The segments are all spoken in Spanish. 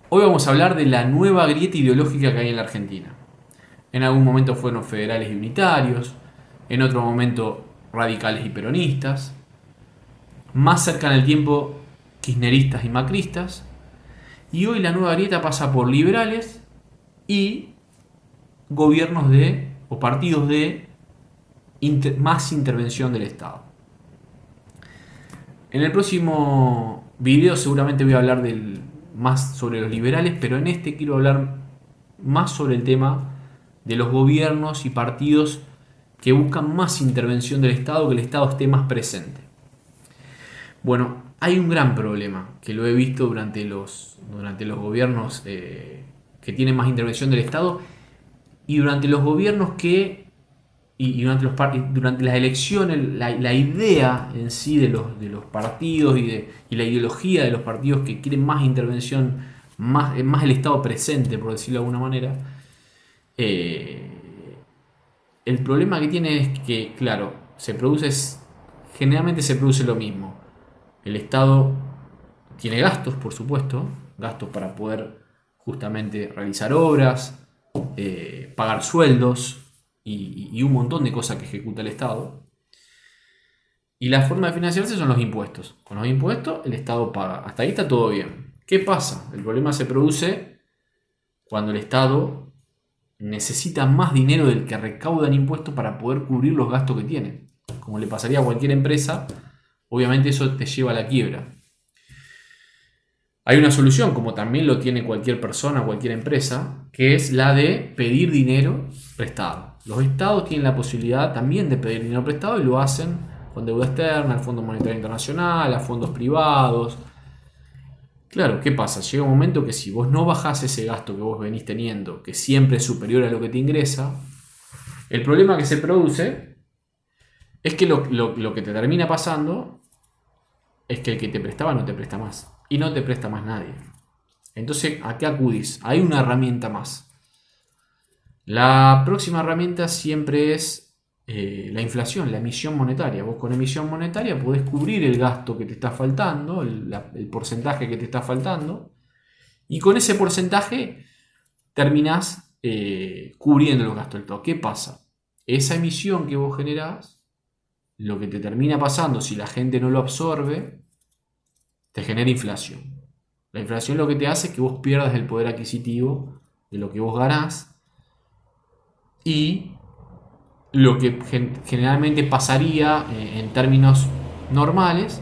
Hoy vamos a hablar de la nueva grieta ideológica que hay en la Argentina. En algún momento fueron federales y unitarios, en otro momento radicales y peronistas, más cerca en el tiempo kirchneristas y macristas, y hoy la nueva grieta pasa por liberales y gobiernos de o partidos de más intervención del Estado. En el próximo video seguramente voy a hablar más sobre los liberales, pero en este quiero hablar más sobre el tema de los gobiernos y partidos que buscan más intervención del Estado, que el Estado esté más presente. Bueno, hay un gran problema que lo he visto durante los gobiernos que tienen más intervención del Estado y durante los gobiernos y durante las elecciones, la idea en sí de los partidos y la ideología de los partidos que quieren más intervención, más el Estado presente, por decirlo de alguna manera, eh, el problema que tiene es que, claro, generalmente se produce lo mismo. El Estado tiene gastos, por supuesto, gastos para poder justamente realizar obras, pagar sueldos y un montón de cosas que ejecuta el Estado. Y la forma de financiarse son los impuestos. Con los impuestos el Estado paga. Hasta ahí está todo bien. ¿Qué pasa? El problema se produce cuando el Estado necesita más dinero del que recauda en impuestos para poder cubrir los gastos que tiene. Como le pasaría a cualquier empresa, obviamente eso te lleva a la quiebra. Hay una solución, como también lo tiene cualquier persona, cualquier empresa, que es la de pedir dinero prestado. Los estados tienen la posibilidad también de pedir dinero prestado y lo hacen con deuda externa, al Fondo Monetario Internacional, a fondos privados. Claro, ¿qué pasa? Llega un momento que si vos no bajás ese gasto que vos venís teniendo, que siempre es superior a lo que te ingresa, el problema que se produce es que lo que te termina pasando es que el que te prestaba no te presta más. Y no te presta más nadie. Entonces, ¿a qué acudís? Hay una herramienta más. La próxima herramienta siempre es la inflación, la emisión monetaria. Vos con emisión monetaria podés cubrir el gasto que te está faltando, el porcentaje que te está faltando, y con ese porcentaje terminás cubriendo los gastos del todo. ¿Qué pasa? Esa emisión que vos generás, lo que te termina pasando si la gente no lo absorbe, te genera inflación. La inflación lo que te hace es que vos pierdas el poder adquisitivo de lo que vos ganás y lo que generalmente pasaría en términos normales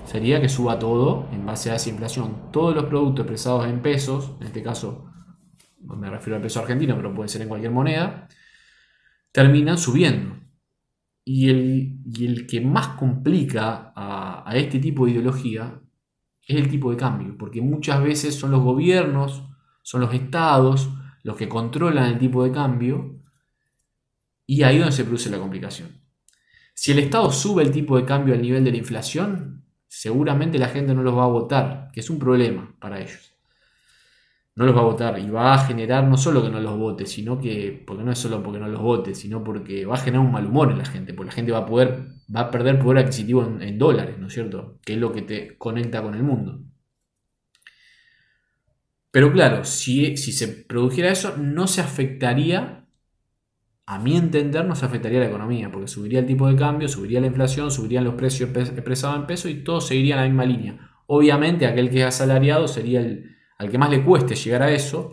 sería que suba todo en base a esa inflación. Todos los productos expresados en pesos, en este caso me refiero al peso argentino, pero puede ser en cualquier moneda, terminan subiendo. Y el que más complica a este tipo de ideología es el tipo de cambio, porque muchas veces son los gobiernos, son los estados los que controlan el tipo de cambio y ahí es donde se produce la complicación. Si el Estado sube el tipo de cambio al nivel de la inflación, seguramente la gente no los va a votar, que es un problema para ellos. No los va a votar y va a generar no solo que no los vote, sino que, porque no es solo porque no los vote, sino porque va a generar un mal humor en la gente, porque la gente va a perder poder adquisitivo en dólares, ¿no es cierto? Que es lo que te conecta con el mundo. Pero claro, si se produjera eso, no se afectaría, a mi entender, no se afectaría a la economía, porque subiría el tipo de cambio, subiría la inflación, subirían los precios expresados en pesos y todo seguiría en la misma línea. Obviamente aquel que es asalariado sería al que más le cueste llegar a eso,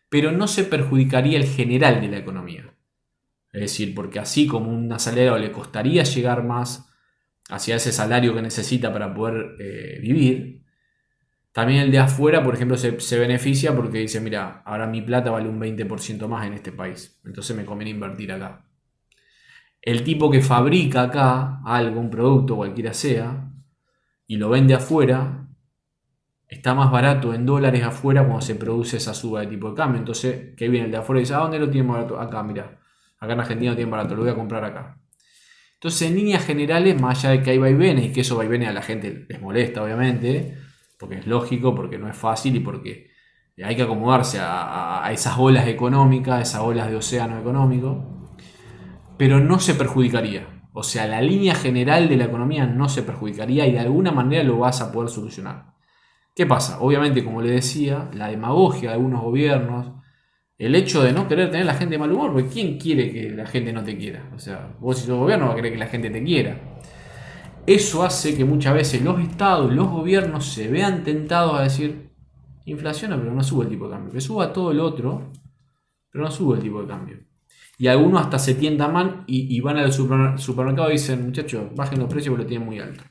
pero no se perjudicaría el general de la economía. Es decir, porque así como un asalariado le costaría llegar más hacia ese salario que necesita para poder vivir, también el de afuera, por ejemplo, se beneficia porque dice, mira, ahora mi plata vale un 20% más en este país, entonces me conviene invertir acá. El tipo que fabrica acá algo, un producto, cualquiera sea, y lo vende afuera, está más barato en dólares afuera cuando se produce esa suba de tipo de cambio. Entonces, ¿qué viene el de afuera y dice, ¿a dónde lo tiene barato? Acá, mira, acá en Argentina lo tienen barato, lo voy a comprar acá. Entonces, en líneas generales, más allá de que hay vaivenes y que esos vaivenes a la gente les molesta, obviamente, porque es lógico, porque no es fácil y porque hay que acomodarse a esas olas económicas, esas olas de océano económico, pero no se perjudicaría. O sea, la línea general de la economía no se perjudicaría y de alguna manera lo vas a poder solucionar. ¿Qué pasa? Obviamente, como le decía, la demagogia de algunos gobiernos, el hecho de no querer tener a la gente de mal humor, porque ¿quién quiere que la gente no te quiera? O sea, vos si sos gobierno vas a querer que la gente te quiera. Eso hace que muchas veces los estados, los gobiernos se vean tentados a decir, inflaciona pero no sube el tipo de cambio, que suba todo el otro, pero no sube el tipo de cambio. Y algunos hasta se tientan mal y van al supermercado y dicen, muchachos, bajen los precios porque lo tienen muy alto.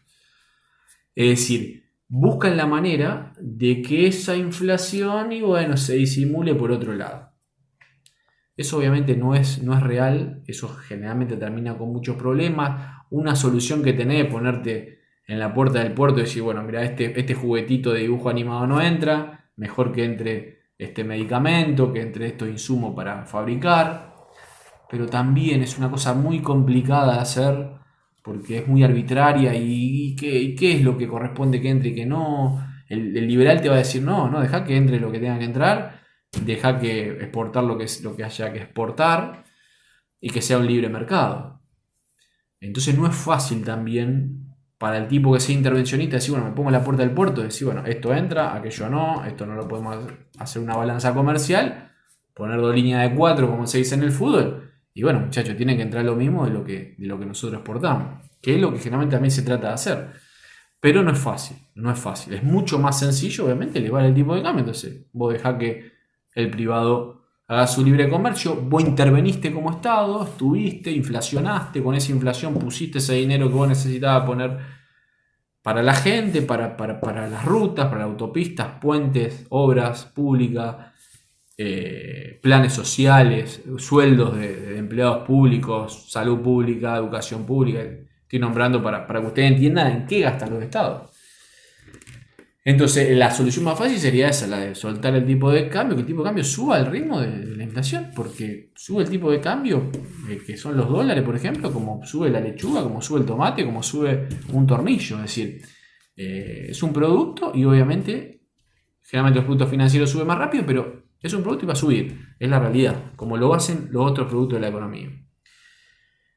Es decir, buscan la manera de que esa inflación y bueno, se disimule por otro lado. Eso obviamente no es real, eso generalmente termina con muchos problemas. Una solución que tenés es ponerte en la puerta del puerto y decir, bueno, mira, este juguetito de dibujo animado no entra, mejor que entre este medicamento, que entre estos insumos para fabricar. Pero también es una cosa muy complicada de hacer porque es muy arbitraria y ¿qué es lo que corresponde que entre y que no? El liberal te va a decir, no, deja que entre lo que tenga que entrar, deja que exportar lo que haya que exportar y que sea un libre mercado. Entonces no es fácil también para el tipo que sea intervencionista decir, bueno, me pongo en la puerta del puerto y decir, bueno, esto entra, aquello no, esto no lo podemos hacer una balanza comercial, poner dos líneas de 4 como se dice en el fútbol. Y bueno, muchachos, tiene que entrar lo mismo de lo que nosotros exportamos, que es lo que generalmente también se trata de hacer. Pero no es fácil, no es fácil. Es mucho más sencillo, obviamente, elevar el tipo de cambio. Entonces, vos dejás que el privado haga su libre comercio, vos interveniste como Estado, estuviste, inflacionaste, con esa inflación pusiste ese dinero que vos necesitabas poner para la gente, para las rutas, para las autopistas, puentes, obras públicas, planes sociales, sueldos de empleados públicos, salud pública, educación pública. Estoy nombrando para que ustedes entiendan en qué gastan los estados. Entonces, la solución más fácil sería esa, la de soltar el tipo de cambio, que el tipo de cambio suba al ritmo de la inflación, porque sube el tipo de cambio, que son los dólares, por ejemplo, como sube la lechuga, como sube el tomate, como sube un tornillo. Es decir, es un producto y obviamente, generalmente los productos financieros suben más rápido, pero es un producto y va a subir, es la realidad, como lo hacen los otros productos de la economía.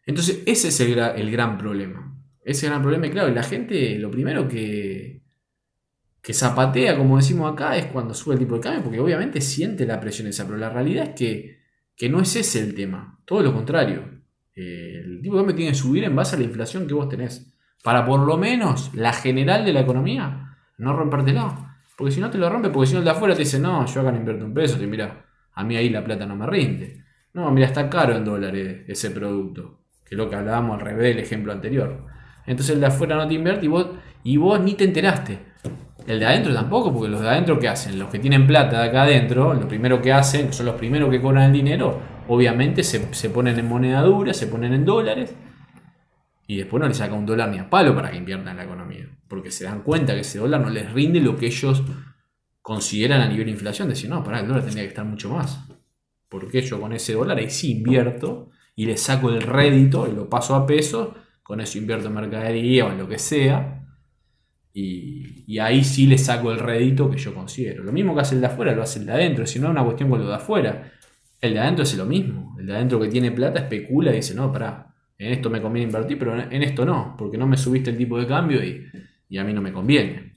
Entonces, ese es el gran problema. Ese gran problema, y claro, la gente lo primero que zapatea, como decimos acá, es cuando sube el tipo de cambio, porque obviamente siente la presión esa, pero la realidad es que no es ese el tema, todo lo contrario. El tipo de cambio tiene que subir en base a la inflación que vos tenés, para por lo menos la general de la economía no rompértela, porque si no te lo rompe, porque si no el de afuera te dice, no, yo acá no invierto un peso, y mira, a mí ahí la plata no me rinde. No, mira, está caro en dólares ese producto, que es lo que hablábamos al revés del ejemplo anterior. Entonces el de afuera no te invierte y vos ni te enteraste. El de adentro tampoco, porque los de adentro, ¿qué hacen? Los que tienen plata de acá adentro, lo primero que hacen, que son los primeros que cobran el dinero, obviamente se ponen en moneda dura, se ponen en dólares, y después no les saca un dólar ni a palo para que inviertan en la economía, porque se dan cuenta que ese dólar no les rinde lo que ellos consideran a nivel de inflación. Decir, no, pará, el dólar tendría que estar mucho más, porque yo con ese dólar ahí sí invierto, y le saco el rédito y lo paso a pesos, con eso invierto en mercadería o en lo que sea, y ahí sí le saco el rédito que yo considero. Lo mismo que hace el de afuera, lo hace el de adentro. Si no es una cuestión con lo de afuera, el de adentro hace lo mismo. El de adentro que tiene plata especula y dice, no, pará, en esto me conviene invertir, pero en esto no, porque no me subiste el tipo de cambio y a mí no me conviene.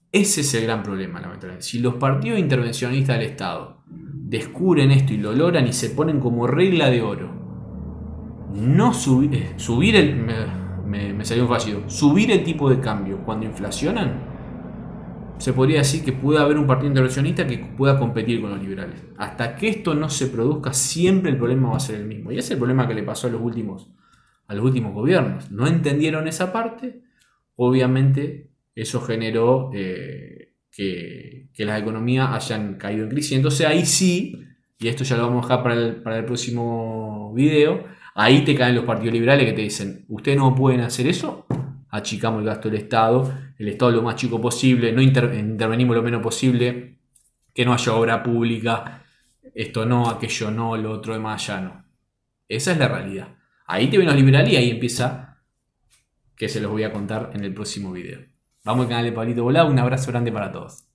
Ese es el gran problema, lamentablemente. Si los partidos intervencionistas del Estado descubren esto y lo logran y se ponen como regla de oro, no subir el... Me salió un fallido. Subir el tipo de cambio cuando inflacionan, se podría decir que puede haber un partido intervencionista que pueda competir con los liberales. Hasta que esto no se produzca, siempre el problema va a ser el mismo. Y ese es el problema que le pasó a los últimos gobiernos. No entendieron esa parte. Obviamente, eso generó que las economías hayan caído en crisis. Entonces ahí sí, y esto ya lo vamos a dejar para el próximo video, ahí te caen los partidos liberales que te dicen, ustedes no pueden hacer eso, achicamos el gasto del Estado, el Estado lo más chico posible, no intervenimos lo menos posible, que no haya obra pública, esto no, aquello no, lo otro demás ya no. Esa es la realidad. Ahí te ven los liberales y ahí empieza, que se los voy a contar en el próximo video. Vamos al canal de Pablito Volado, un abrazo grande para todos.